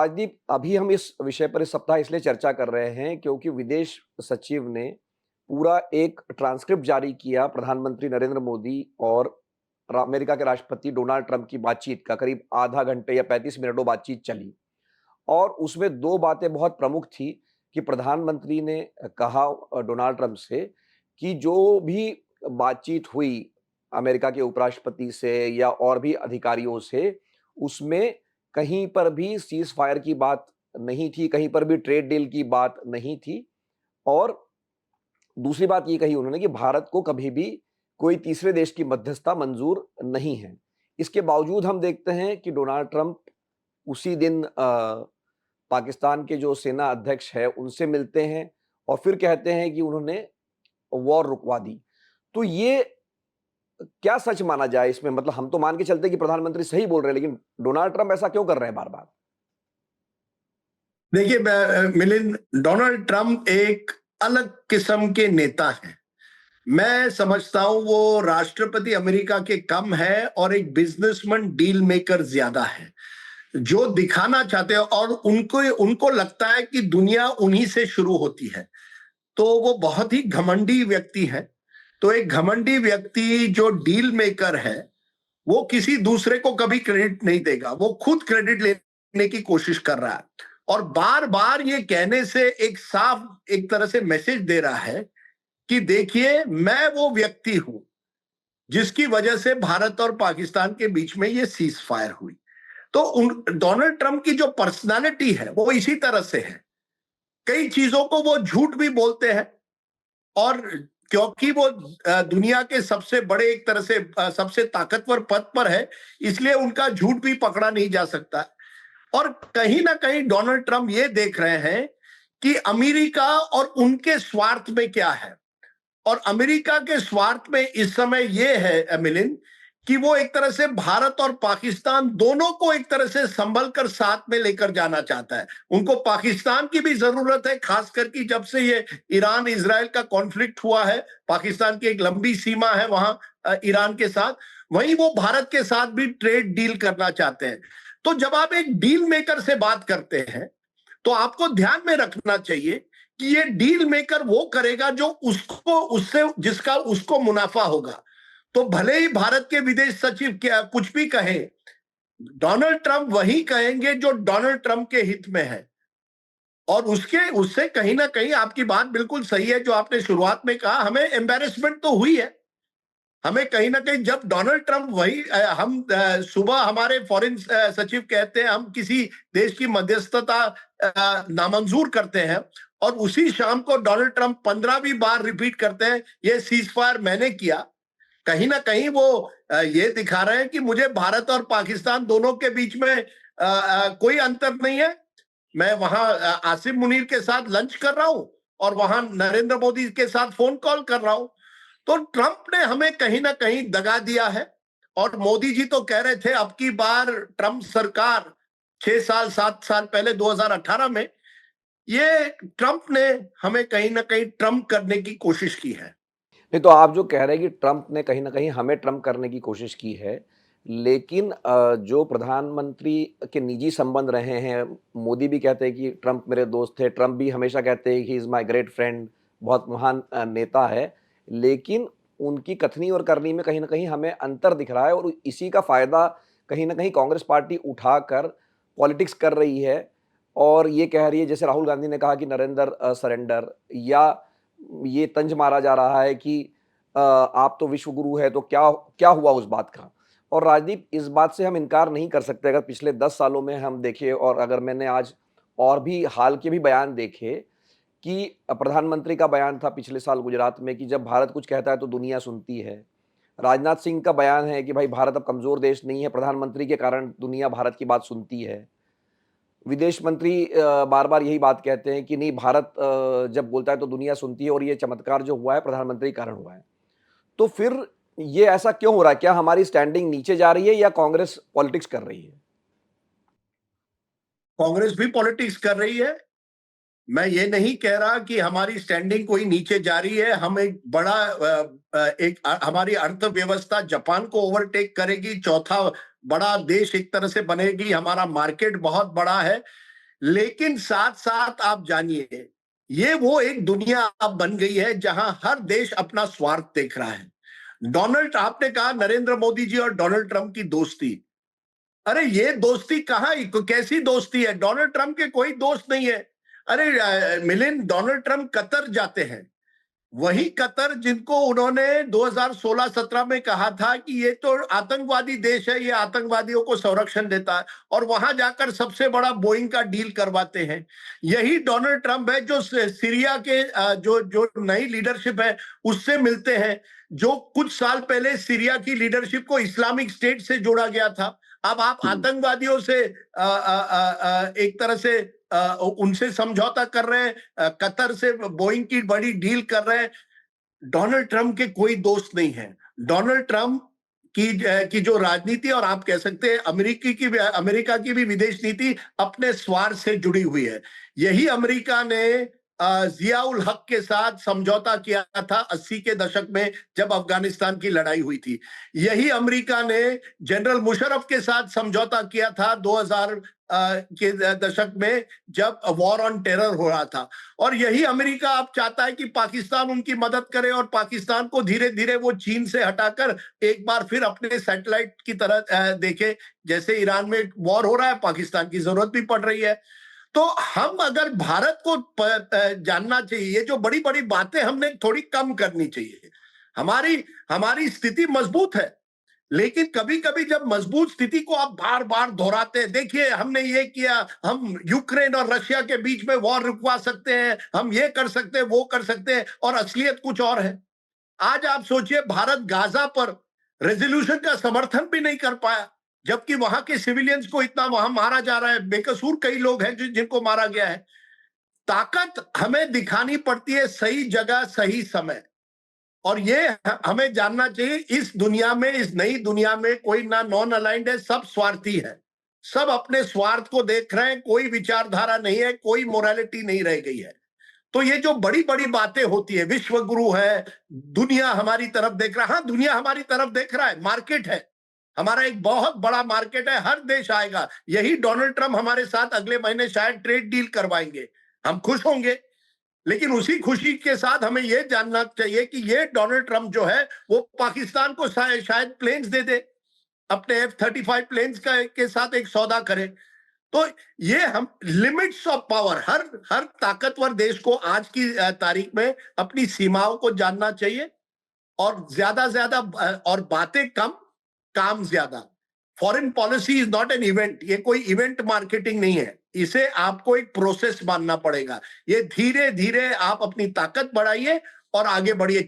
राजदीप, अभी हम इस विषय पर इस सप्ताह इसलिए चर्चा कर रहे हैं क्योंकि विदेश सचिव ने पूरा एक ट्रांसक्रिप्ट जारी किया प्रधानमंत्री नरेंद्र मोदी और अमेरिका के राष्ट्रपति डोनाल्ड ट्रंप की बातचीत का। करीब आधा घंटे या 35 मिनट वो बातचीत चली और उसमें दो बातें बहुत प्रमुख थी कि प्रधानमंत्री ने कहा डोनाल्ड ट्रंप से कि जो भी बातचीत हुई अमेरिका के उपराष्ट्रपति से या और भी अधिकारियों से, उसमें कहीं पर भी सीज़ फायर की बात नहीं थी, कहीं पर भी ट्रेड डील की बात नहीं थी। और दूसरी बात ये कही उन्होंने कि भारत को कभी भी कोई तीसरे देश की मध्यस्थता मंजूर नहीं है। इसके बावजूद हम देखते हैं कि डोनाल्ड ट्रंप उसी दिन पाकिस्तान के जो सेना अध्यक्ष है उनसे मिलते हैं और फिर कहते हैं कि उन्होंने वॉर रुकवा दी। तो ये क्या सच माना जाए इसमें? मतलब हम तो मान के चलते हैं कि प्रधानमंत्री सही बोल रहे हैं, लेकिन डोनाल्ड ट्रंप ऐसा क्यों कर रहे हैं बार-बार? देखिए मिलिंद, डोनाल्ड ट्रंप एक अलग किस्म के नेता हैं। मैं समझता हूं वो राष्ट्रपति अमेरिका के कम है और एक बिजनेसमैन डील मेकर ज्यादा है, जो दिखाना चाहते हैं और उनको उनको लगता है कि दुनिया उन्हीं से शुरू होती है। तो वो बहुत ही घमंडी व्यक्ति है। तो एक घमंडी व्यक्ति जो डील मेकर है, वो किसी दूसरे को कभी क्रेडिट नहीं देगा, वो खुद क्रेडिट लेने की कोशिश कर रहा है और बार बार ये कहने से एक साफ एक तरह से मैसेज दे रहा है कि देखिए, मैं वो व्यक्ति हूं जिसकी वजह से भारत और पाकिस्तान के बीच में ये सीज फायर हुई। तो डोनाल्ड ट्रंप की जो पर्सनालिटी है वो इसी तरह से है। कई चीजों को वो झूठ भी बोलते हैं और क्योंकि वो दुनिया के सबसे बड़े एक तरह से सबसे ताकतवर पद पर है, इसलिए उनका झूठ भी पकड़ा नहीं जा सकता। और कहीं ना कहीं डोनाल्ड ट्रंप ये देख रहे हैं कि अमेरिका और उनके स्वार्थ में क्या है। और अमेरिका के स्वार्थ में इस समय यह है मिलिंद, कि वो एक तरह से भारत और पाकिस्तान दोनों को एक तरह से संभल कर साथ में लेकर जाना चाहता है। उनको पाकिस्तान की भी जरूरत है, खास करके जब से ये ईरान इजराइल का कॉन्फ्लिक्ट हुआ है। पाकिस्तान की एक लंबी सीमा है वहां ईरान के साथ। वहीं वो भारत के साथ भी ट्रेड डील करना चाहते हैं। तो जब आप एक डील मेकर से बात करते हैं तो आपको ध्यान में रखना चाहिए कि ये डील मेकर वो करेगा जो उसको उससे जिसका उसको मुनाफा होगा। तो भले ही भारत के विदेश सचिव क्या कुछ भी कहे, डोनाल्ड ट्रंप वही कहेंगे जो डोनाल्ड ट्रंप के हित में है। और उससे कहीं ना कहीं आपकी बात बिल्कुल सही है जो आपने शुरुआत में कहा, हमें एम्बैरेसमेंट तो हुई है। हमें कहीं ना कहीं जब डोनाल्ड ट्रंप वही हम सुबह हमारे फॉरेन सचिव कहते हैं हम किसी देश की मध्यस्थता नामंजूर करते हैं और उसी शाम को डोनाल्ड ट्रंप 15वीं बार रिपीट करते हैं ये सीज फायर मैंने किया। कहीं ना कहीं वो ये दिखा रहे हैं कि मुझे भारत और पाकिस्तान दोनों के बीच में कोई अंतर नहीं है। मैं वहां आसिम मुनीर के साथ लंच कर रहा हूं और वहां नरेंद्र मोदी के साथ फोन कॉल कर रहा हूं। तो ट्रंप ने हमें कहीं ना कहीं दगा दिया है। और मोदी जी तो कह रहे थे अब की बार ट्रंप सरकार 6 साल 7 साल पहले 2018 में ये ट्रंप ने हमें कहीं ना कहीं ट्रंप करने की कोशिश की है। नहीं, तो आप जो कह रहे हैं कि ट्रंप ने कहीं न कहीं हमें ट्रंप करने की कोशिश की है, लेकिन जो प्रधानमंत्री के निजी संबंध रहे हैं, मोदी भी कहते हैं कि ट्रंप मेरे दोस्त थे, ट्रंप भी हमेशा कहते हैं कि he is my great friend, बहुत महान नेता है। लेकिन उनकी कथनी और करनी में कहीं न कहीं हमें अंतर दिख रहा है और इसी का फ़ायदा कहीं न कहीं कांग्रेस पार्टी उठाकर पॉलिटिक्स कर रही है और ये कह रही है, जैसे राहुल गांधी ने कहा कि नरेंद्र सरेंडर, या ये तंज मारा जा रहा है कि आप तो विश्व गुरु है, तो क्या क्या हुआ उस बात का? और राजदीप, इस बात से हम इनकार नहीं कर सकते, अगर पिछले 10 सालों में हम देखें और अगर मैंने आज और भी हाल के भी बयान देखे कि प्रधानमंत्री का बयान था पिछले साल गुजरात में कि जब भारत कुछ कहता है तो दुनिया सुनती है। राजनाथ सिंह का बयान है कि भाई भारत अब कमज़ोर देश नहीं है, प्रधानमंत्री के कारण दुनिया भारत की बात सुनती है। विदेश मंत्री बार-बार यही बात कहते हैं कि नहीं, भारत जब बोलता है तो दुनिया सुनती है और ये चमत्कार जो हुआ है प्रधानमंत्री के कारण हुआ है। तो फिर ये ऐसा क्यों हो रहा है? क्या हमारी स्टैंडिंग नीचे जा रही है या कांग्रेस पॉलिटिक्स कर रही है? कांग्रेस भी पॉलिटिक्स कर रही है। मैं ये नहीं कह रहा कि हमारी स्टैंडिंग कोई नीचे जा रही है। हम एक बड़ा हमारी अर्थव्यवस्था जापान को ओवरटेक करेगी, चौथा बड़ा देश एक तरह से बनेगी, हमारा मार्केट बहुत बड़ा है। लेकिन साथ साथ आप जानिए, ये वो एक दुनिया अब बन गई है जहां हर देश अपना स्वार्थ देख रहा है। डोनाल्ड, आपने कहा नरेंद्र मोदी जी और डोनाल्ड ट्रंप की दोस्ती। अरे ये दोस्ती कहाँ, कैसी दोस्ती है? डोनाल्ड ट्रंप के कोई दोस्त नहीं है। अरे मिलिंद, डोनाल्ड ट्रंप कतर जाते हैं, वही कतर जिनको उन्होंने 2016-17 में कहा था कि ये तो आतंकवादी देश है, ये आतंकवादियों को संरक्षण देता है, और वहां जाकर सबसे बड़ा बोइंग का डील करवाते हैं। यही डोनाल्ड ट्रंप है जो सीरिया के जो जो नई लीडरशिप है उससे मिलते हैं, जो कुछ साल पहले सीरिया की लीडरशिप को इस्लामिक स्टेट से जोड़ा गया था। अब आप आतंकवादियों से एक तरह से उनसे समझौता कर रहे हैं, कतर से बोइंग की बड़ी डील कर रहे हैं। डोनाल्ड ट्रंप के कोई दोस्त नहीं है। डोनाल्ड ट्रंप की जो राजनीति, और आप कह सकते हैं अमेरिका की भी विदेश नीति अपने स्वार्थ से जुड़ी हुई है। यही अमेरिका ने जियाउल हक के साथ समझौता किया था 80 के दशक में जब अफगानिस्तान की लड़ाई हुई थी। यही अमेरिका ने जनरल मुशर्रफ के साथ समझौता किया था 2000 के दशक में जब वॉर ऑन टेरर हो रहा था। और यही अमेरिका अब चाहता है कि पाकिस्तान उनकी मदद करे और पाकिस्तान को धीरे धीरे वो चीन से हटाकर एक बार फिर अपने सैटेलाइट की तरह देखे। जैसे ईरान में वॉर हो रहा है, पाकिस्तान की जरूरत भी पड़ रही है। तो हम अगर भारत को जानना चाहिए, ये जो बड़ी बड़ी बातें हमने थोड़ी कम करनी चाहिए। हमारी हमारी स्थिति मजबूत है, लेकिन कभी कभी जब मजबूत स्थिति को आप बार बार दोहराते हैं, देखिए हमने ये किया, हम यूक्रेन और रशिया के बीच में वॉर रुकवा सकते हैं, हम ये कर सकते हैं, वो कर सकते हैं, और असलियत कुछ और है। आज आप सोचिए, भारत गाजा पर रेजोल्यूशन का समर्थन भी नहीं कर पाया, जबकि वहां के सिविलियंस को इतना वहां मारा जा रहा है, बेकसूर कई लोग हैं जिनको मारा गया है। ताकत हमें दिखानी पड़ती है सही जगह सही समय, और ये हमें जानना चाहिए, इस दुनिया में, इस नई दुनिया में कोई ना नॉन अलाइंड है, सब स्वार्थी है, सब अपने स्वार्थ को देख रहे हैं, कोई विचारधारा नहीं है, कोई मोरालिटी नहीं रह गई है। तो ये जो बड़ी बड़ी बातें होती है, विश्व गुरु है, दुनिया हमारी तरफ देख रहा है। हाँ, दुनिया हमारी तरफ देख रहा है, मार्केट है, हमारा एक बहुत बड़ा मार्केट है, हर देश आएगा। यही डोनाल्ड ट्रंप हमारे साथ अगले महीने शायद ट्रेड डील करवाएंगे, हम खुश होंगे। लेकिन उसी खुशी के साथ हमें यह जानना चाहिए कि ये डोनाल्ड ट्रंप जो है वो पाकिस्तान को शायद प्लेन्स दे दे, अपने F-35 प्लेन्स के साथ एक सौदा करे। तो ये हम लिमिट्स ऑफ पावर, हर ताकतवर देश को आज की तारीख में अपनी सीमाओं को जानना चाहिए, और ज्यादा और बातें कम, काम ज्यादा। Foreign policy is not an event, ये कोई इवेंट मार्केटिंग नहीं है, इसे आपको एक प्रोसेस मानना पड़ेगा। ये धीरे धीरे आप अपनी ताकत बढ़ाइए और आगे बढ़िए।